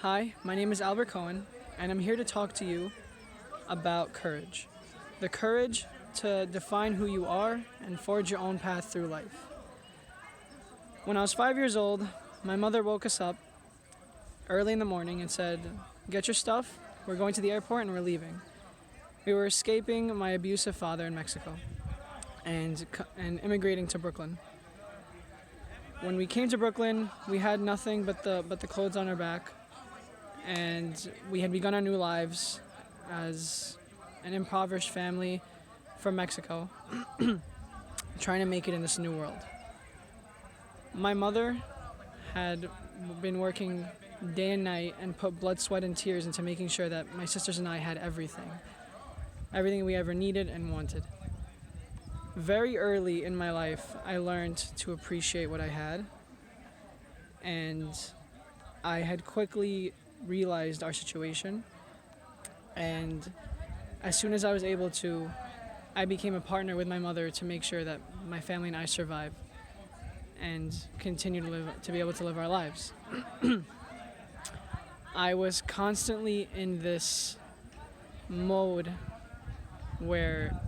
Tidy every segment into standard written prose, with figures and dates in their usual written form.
Hi, my name is Albert Cohen, and I'm here to talk to you about courage. The courage to define who you are and forge your own path through life. When I was 5 years old, my mother woke us up early in the morning and said, "Get your stuff, we're going to the airport and we're leaving." We were escaping my abusive father in Mexico and immigrating to Brooklyn. When we came to Brooklyn, we had nothing but the clothes on our back, and we had begun our new lives as an impoverished family from Mexico, trying to make it in this new world. My mother had been working day and night and put blood, sweat, and tears into making sure that my sisters and I had everything we ever needed and wanted. Very early in my life, I learned to appreciate what I had, and I had quickly realized our situation. And as soon as I was able to, I became a partner with my mother to make sure that my family and I survive and continue to be able to live our lives. I was constantly in this mode where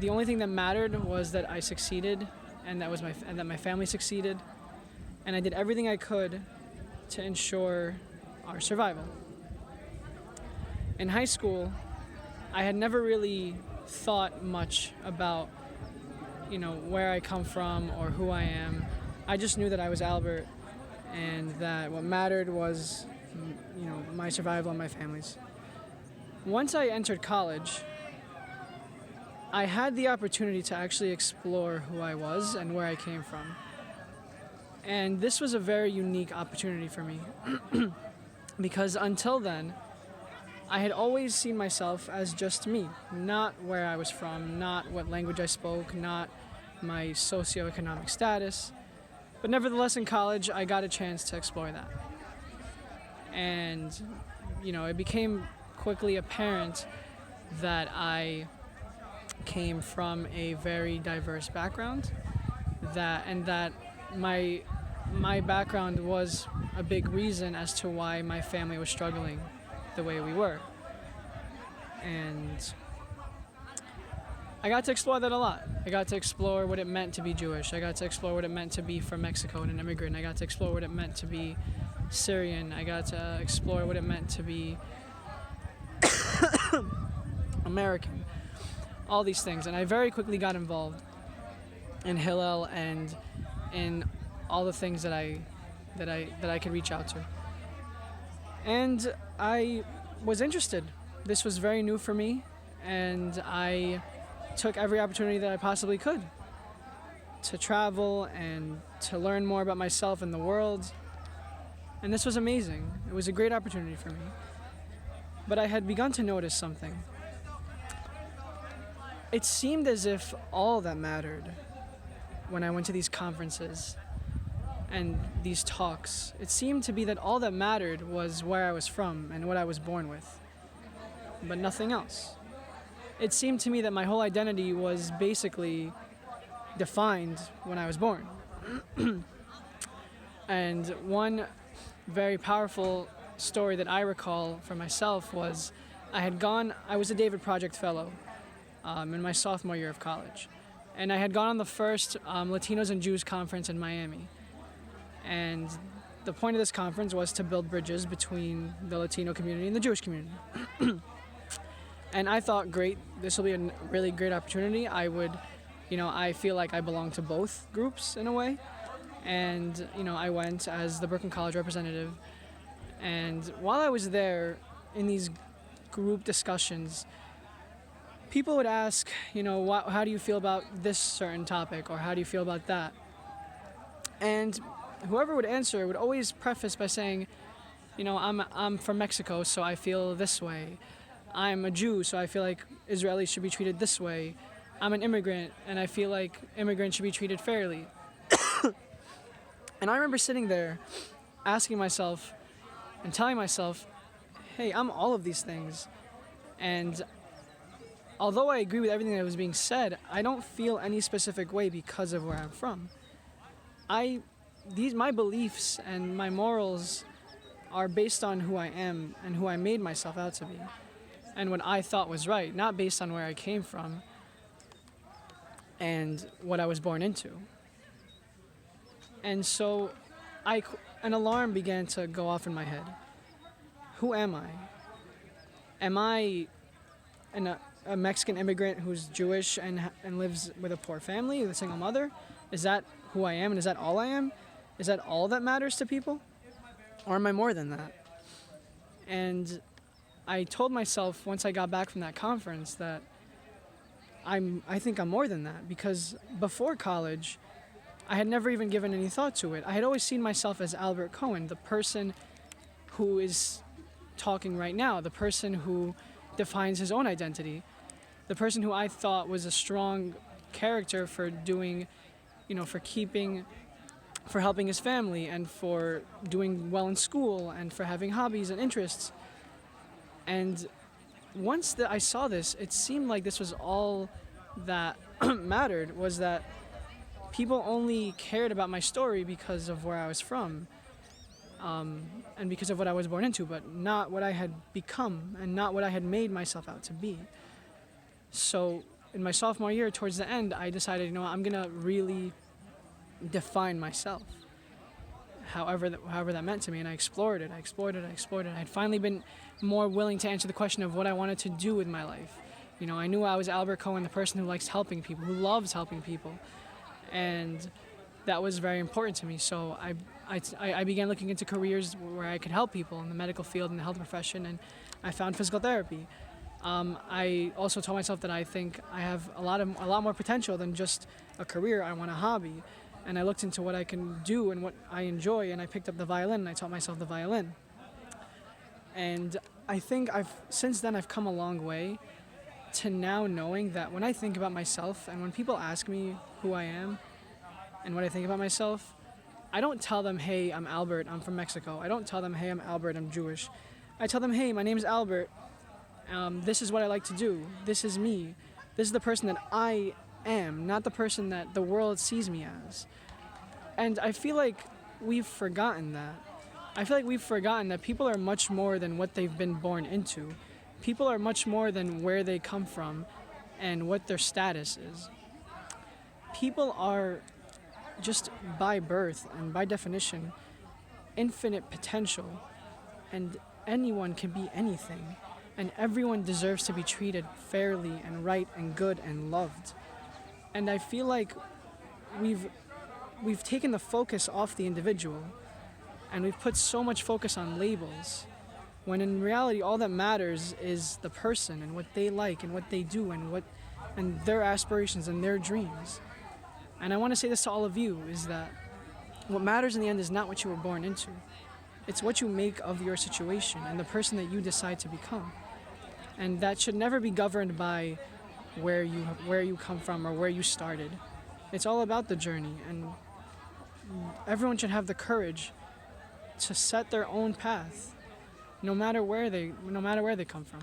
the only thing that mattered was that I succeeded, and that my family succeeded, and I did everything I could to ensure our survival. In high school, I had never really thought much about, where I come from or who I am. I just knew that I was Albert, and that what mattered was, my survival and my family's. Once I entered college, I had the opportunity to actually explore who I was and where I came from. And this was a very unique opportunity for me because until then, I had always seen myself as just me, not where I was from, not what language I spoke, not my socioeconomic status. But nevertheless, in college, I got a chance to explore that. And, it became quickly apparent that I came from a very diverse background, that my background was a big reason as to why my family was struggling the way we were. And I got to explore that a lot. I got to explore what it meant to be Jewish. I got to explore what it meant to be from Mexico and an immigrant. I got to explore what it meant to be Syrian. I got to explore what it meant to be American. All these things. And I very quickly got involved in Hillel and in all the things that I could reach out to. And I was interested. This was very new for me, and I took every opportunity that I possibly could to travel and to learn more about myself and the world. And this was amazing. It was a great opportunity for me. But I had begun to notice something. It seemed as if all that mattered when I went to these conferences and these talks, it seemed to be that all that mattered was where I was from and what I was born with, but nothing else. It seemed to me that my whole identity was basically defined when I was born. And one very powerful story that I recall for myself was I was a David Project Fellow in my sophomore year of college. And I had gone on the first Latinos and Jews conference in Miami. And the point of this conference was to build bridges between the Latino community and the Jewish community. And I thought, great, this will be a really great opportunity. I feel like I belong to both groups in a way. And, I went as the Brooklyn College representative. And while I was there in these group discussions, people would ask, how do you feel about this certain topic, or how do you feel about that? And whoever would answer would always preface by saying, I'm from Mexico, so I feel this way. I'm a Jew, so I feel like Israelis should be treated this way. I'm an immigrant, and I feel like immigrants should be treated fairly. And I remember sitting there asking myself and telling myself, hey, I'm all of these things. And although I agree with everything that was being said, I don't feel any specific way because of where I'm from. My beliefs and my morals are based on who I am and who I made myself out to be, and what I thought was right, not based on where I came from and what I was born into. And so an alarm began to go off in my head. Who am I? Am I a Mexican immigrant who's Jewish and lives with a poor family, with a single mother? Is that who I am, and is that all I am? Is that all that matters to people? Or am I more than that? And I told myself once I got back from that conference that I think I'm more than that, because before college, I had never even given any thought to it. I had always seen myself as Albert Cohen, the person who is talking right now, the person who defines his own identity, the person who I thought was a strong character for doing, for helping his family and for doing well in school and for having hobbies and interests. And once that I saw this, it seemed like this was all that mattered, was that people only cared about my story because of where I was from, and because of what I was born into, but not what I had become and not what I had made myself out to be. So in my sophomore year, towards the end, I decided, I'm going to really define myself, however that meant to me, and I explored it. I had finally been more willing to answer the question of what I wanted to do with my life. I knew I was Albert Cohen, the person who likes helping people, who loves helping people, and that was very important to me. So I began looking into careers where I could help people in the medical field and the health profession, and I found physical therapy. I also told myself that I think I have a lot more potential than just a career. I want a hobby, and I looked into what I can do and what I enjoy, and I picked up the violin and I taught myself the violin. And I think since then I've come a long way to now knowing that when I think about myself and when people ask me who I am and what I think about myself, I don't tell them, hey, I'm Albert, I'm from Mexico. I don't tell them, hey, I'm Albert, I'm Jewish. I tell them, hey, my name's Albert. This is what I like to do. This is me. This is the person that I am, not the person that the world sees me as. And I feel like we've forgotten that. I feel like we've forgotten that people are much more than what they've been born into. People are much more than where they come from and what their status is. People are just by birth and by definition infinite potential, and anyone can be anything, and everyone deserves to be treated fairly and right and good and loved. And I feel like we've taken the focus off the individual, and we've put so much focus on labels, when in reality all that matters is the person and what they like and what they do and their aspirations and their dreams. And I want to say this to all of you, is that what matters in the end is not what you were born into. It's what you make of your situation and the person that you decide to become. And that should never be governed by where you come from or where you started. It's all about the journey, and everyone should have the courage to set their own path, no matter where they come from.